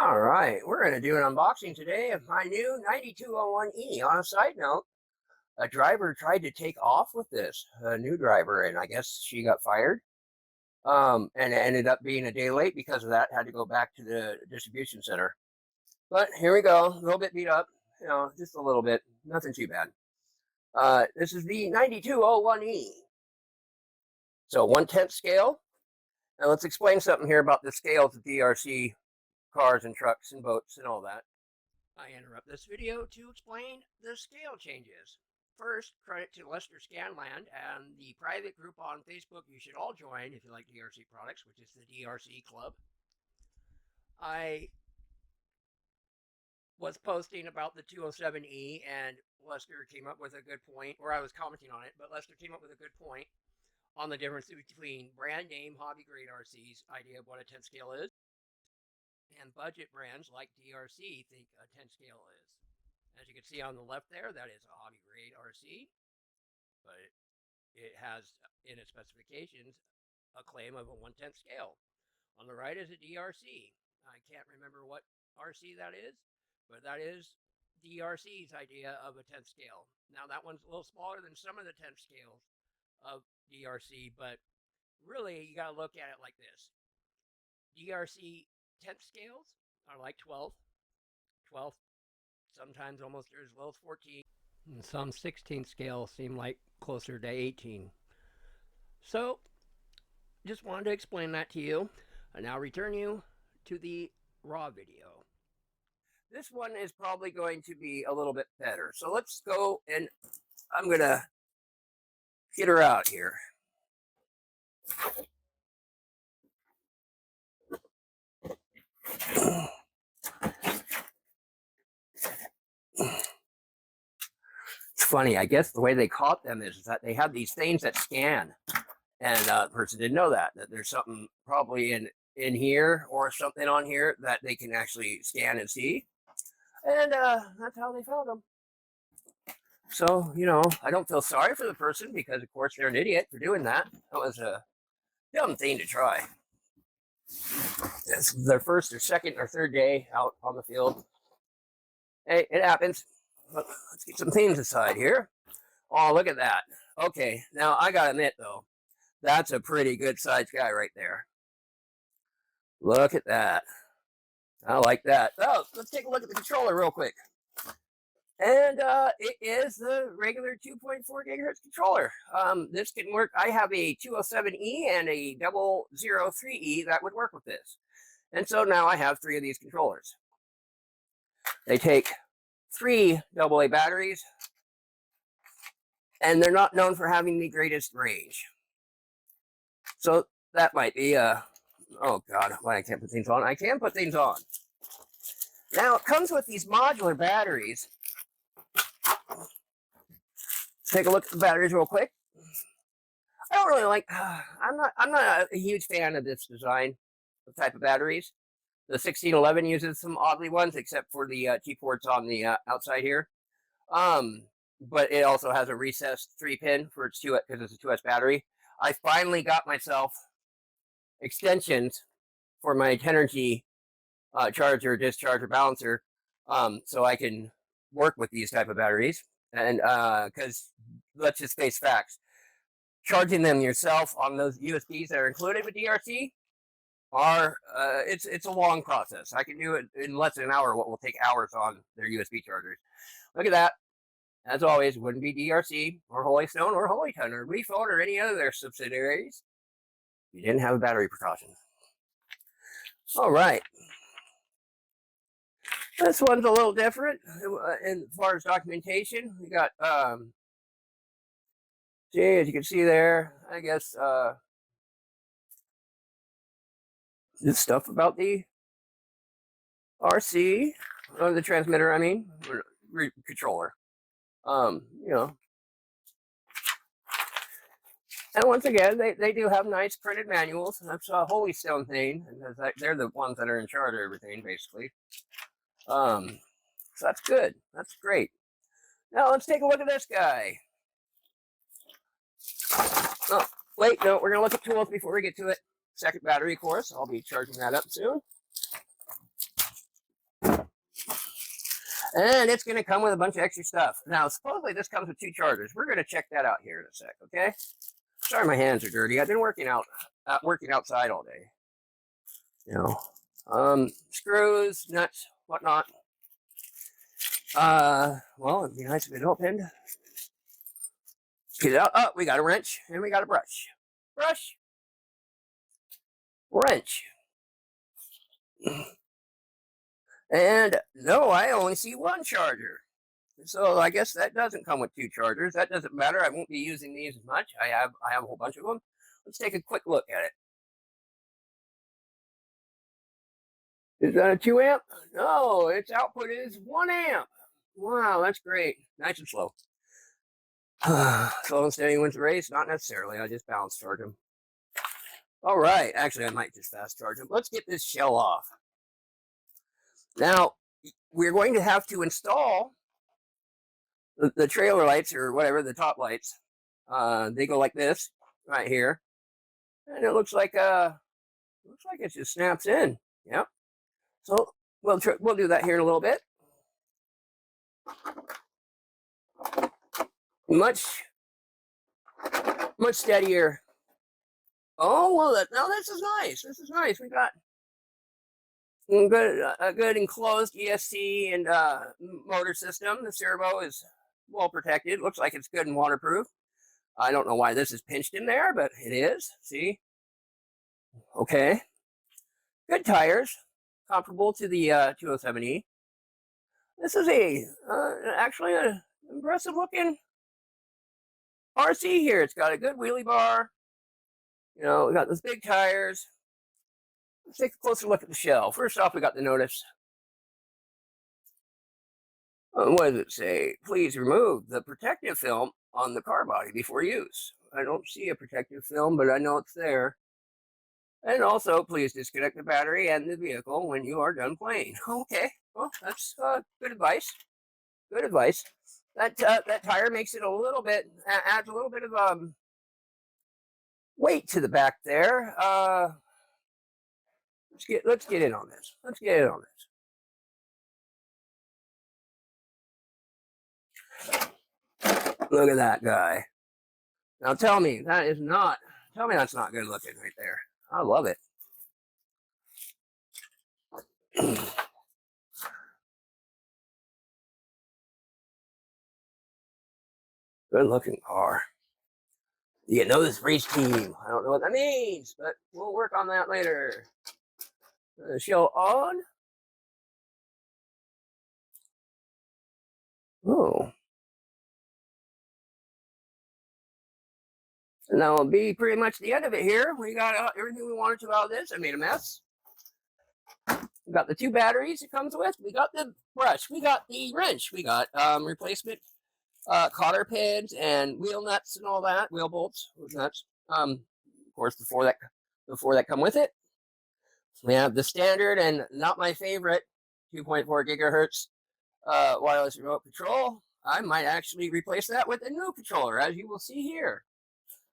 All right, we're going to do an unboxing today of my new 9201E. On a side note, a driver tried to take off with this, a new driver, and I guess she got fired. And it ended up being a day late because of that. Had to go back to the distribution center. But here we go, a little bit beat up, just a little bit, nothing too bad. This is the 9201E. So 1/10 scale. Now let's explain something here about the scales of DRC cars and trucks and boats and all that. I interrupt this video to explain the scale changes. First, credit to Lester Scanland and the private group on Facebook you should all join if you like DRC products, which is the DRC Club. I was posting about the 207E and Lester came up with a good point, or I was commenting on it, but Lester came up with a good point on the difference between brand name hobby grade RC's idea of what a 10 scale is and budget brands like DRC think a 10 scale is. As you can see on the left there, that is a hobby grade RC, but it has in its specifications a claim of a 1/10 scale. On the right is a DRC. I can't remember what RC that is, but that is DRC's idea of a 10th scale. Now that one's a little smaller than some of the 10th scales of DRC, but really you got to look at it like this. DRC 10th scales are like 12, sometimes almost as low as 14, and some 16th scales seem like closer to 18. So just wanted to explain that to you. I now return you to the raw video. This one is probably going to be a little bit better. So let's go, and I'm going to get her out here. It's funny, I guess the way they caught them is that they have these things that scan. And the person didn't know that there's something probably in here or something on here that they can actually scan and see. And that's how they found them. So, I don't feel sorry for the person because, of course, they're an idiot for doing that. That was a dumb thing to try. It's their first or second or third day out on the field. Hey, it happens. Let's get some things aside here. Oh, look at that. Okay, now I gotta admit, though, that's a pretty good sized guy right there. Look at that. I like that. Oh, let's take a look at the controller real quick. And it is the regular 2.4 gigahertz controller. This can work. I have a 207E and a 003E that would work with this. And so now I have 3 of these controllers. They take 3 AA batteries, and they're not known for having the greatest range. So that might be oh God, why I can't put things on. I can put things on. Now it comes with these modular batteries. Let's take a look at the batteries real quick. I don't really like. I'm not a huge fan of this design, the type of batteries. The 1611 uses some oddly ones, except for the T-ports on the outside here. But it also has a recessed 3-pin for its 2 because it's a 2S battery. I finally got myself extensions for my Tenergy charger, discharger, balancer, so I can work with these type of batteries. And because let's just face facts, charging them yourself on those USBs that are included with DRC are it's a long process. I can do it in less than an hour what will take hours on their USB chargers. Look at that. As always, wouldn't be DRC or Holystone or Holyton or Refone or any other of their subsidiaries. You didn't have a battery precaution. All right. This one's a little different as far as documentation. We got, as you can see there, I guess, this stuff about the RC, or the transmitter, I mean, controller. And once again, they do have nice printed manuals. That's a Holystone thing, because they're the ones that are in charge of everything, basically. So that's good. That's great. Now let's take a look at this guy. Oh, wait, no, we're going to look at tools before we get to it. Second battery, of course. I'll be charging that up soon. And it's going to come with a bunch of extra stuff. Now, supposedly this comes with 2 chargers. We're going to check that out here in a sec, okay? Sorry, my hands are dirty. I've been working outside all day. You know, screws, nuts, whatnot. Well, it'd be nice if it opened. Get it out. Oh, we got a wrench and we got a brush. Brush, wrench. And no, I only see 1 charger. So I guess that doesn't come with 2 chargers. That doesn't matter. I won't be using these as much. I have a whole bunch of them. Let's take a quick look at it. Is that a 2 amp? No, its output is 1 amp. Wow, that's great. Nice and slow. Slow and steady wins the race? Not necessarily. I just balance charge them. All right. Actually, I might just fast charge them. Let's get this shell off. Now, we're going to have to install the trailer lights or whatever, the top lights. They go like this right here. And it looks like it just snaps in. Yep. So we'll do that here in a little bit. Much steadier. Oh well, now this is nice. This is nice. We got a good enclosed ESC and motor system. The servo is well protected. Looks like it's good and waterproof. I don't know why this is pinched in there, but it is. See? Okay. Good tires, comparable to the 207E. This is actually an impressive looking RC here. It's got a good wheelie bar. You know, we got those big tires. Let's take a closer look at the shell. First off, we got the notice. What does it say? Please remove the protective film on the car body before use. I don't see a protective film, but I know it's there. And also, please disconnect the battery and the vehicle when you are done playing. Okay, well, that's good advice. Good advice. That tire makes it a little bit, adds a little bit of weight to the back there. Let's get in on this. Let's get in on this. Look at that guy. Now tell me that's not good looking right there. I love it. Good looking car. You know this race team. I don't know what that means, but we'll work on that later. Shell on. Oh. And that'll be pretty much the end of it here. We got everything we wanted to out of this. I made a mess. We got the 2 batteries it comes with. We got the brush. We got the wrench. We got replacement cotter pins and wheel nuts and all that. Wheel bolts, nuts. Of course, before that come with it. We have the standard and not my favorite 2.4 gigahertz wireless remote control. I might actually replace that with a new controller, as you will see here.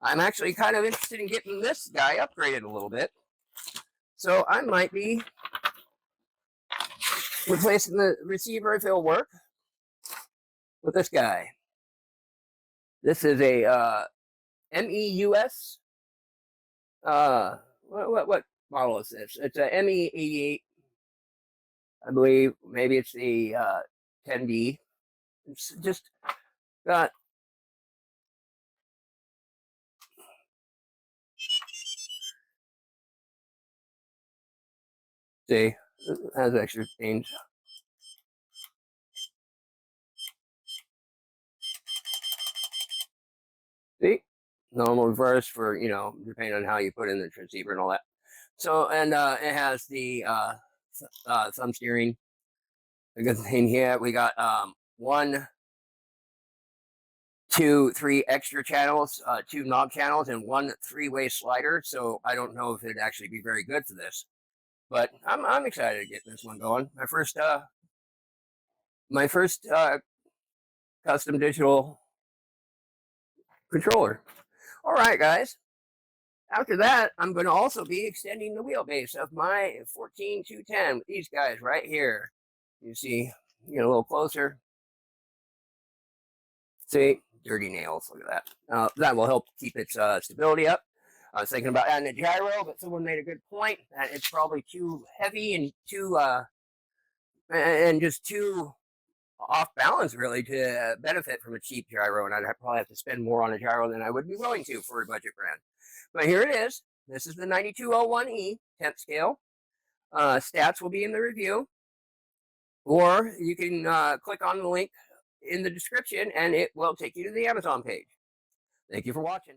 I'm actually kind of interested in getting this guy upgraded a little bit. So I might be replacing the receiver if it'll work with this guy. This is a MEUS. What model is this? It's a ME88, I believe. Maybe it's the 10D. It's just got see, it has extra things. See, normal reverse for, you know, depending on how you put in the transceiver and all that. So, and it has the thumb steering. A good thing here, we got 1, 2, 3 extra channels, 2 knob channels, and 1 3-way slider. So I don't know if it'd actually be very good for this, but I'm excited to get this one going. My first custom digital controller. All right, guys. After that, I'm going to also be extending the wheelbase of my 14210 with these guys right here. You see, Get a little closer. See, dirty nails. Look at that. That will help keep its stability up. I was thinking about adding a gyro, but someone made a good point that it's probably too heavy and just too off balance, really, to benefit from a cheap gyro. And I'd probably have to spend more on a gyro than I would be willing to for a budget brand. But here it is. This is the 9201E 10th scale. Stats will be in the review, or you can click on the link in the description and it will take you to the Amazon page. Thank you for watching.